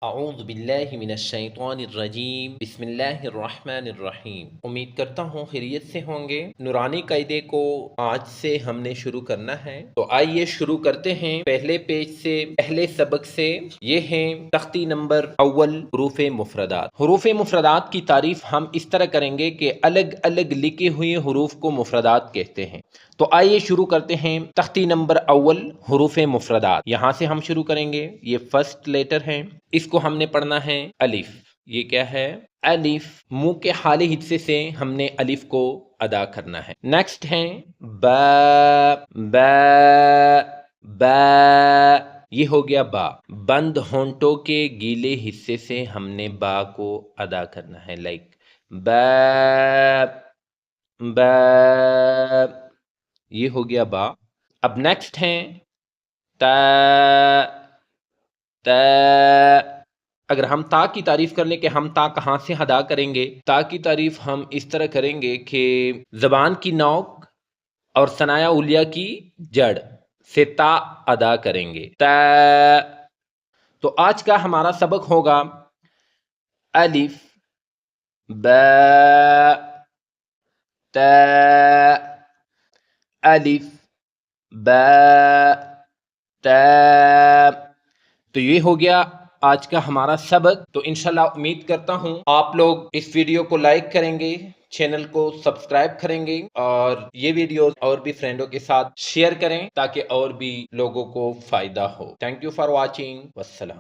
اعوذ باللہ من الشیطان الرجیم بسم اللہ الرحمن الرحیم۔ امید کرتا ہوں خیریت سے ہوں گے۔ نورانی قاعدے کو آج سے ہم نے شروع کرنا ہے، تو آئیے شروع کرتے ہیں پہلے پیج سے، پہلے سبق سے۔ یہ ہیں تختی نمبر اول، حروف مفردات۔ حروف مفردات کی تعریف ہم اس طرح کریں گے کہ الگ الگ لکھے ہوئے حروف کو مفردات کہتے ہیں۔ تو آئیے شروع کرتے ہیں تختی نمبر اول، حروف مفردات۔ یہاں سے ہم شروع کریں گے۔ یہ فرسٹ لیٹر ہے، اس کو ہم نے پڑھنا ہے الف۔ یہ کیا ہے؟ الف۔ منہ کے حالی حصے سے ہم نے الف کو ادا کرنا ہے۔ نیکسٹ ہے با، با، با۔ یہ ہو گیا با۔ بند ہونٹوں کے گیلے حصے سے ہم نے با کو ادا کرنا ہے، لائک با، با۔ یہ ہو گیا با۔ اب نیکسٹ ہے تا، تا۔ اگر ہم تا کی تعریف کر لیں کہ ہم تا کہاں سے ادا کریں گے، تا کی تعریف ہم اس طرح کریں گے کہ زبان کی نوک اور ثنایا اولیہ کی جڑ سے تا ادا کریں گے، تا۔ تو آج کا ہمارا سبق ہوگا الف، با، تا، الف، با، تا۔ تو یہ ہو گیا آج کا ہمارا سبق۔ تو انشاءاللہ امید کرتا ہوں آپ لوگ اس ویڈیو کو لائک کریں گے، چینل کو سبسکرائب کریں گے، اور یہ ویڈیو اور بھی فرینڈوں کے ساتھ شیئر کریں تاکہ اور بھی لوگوں کو فائدہ ہو۔ Thank you for watching. والسلام۔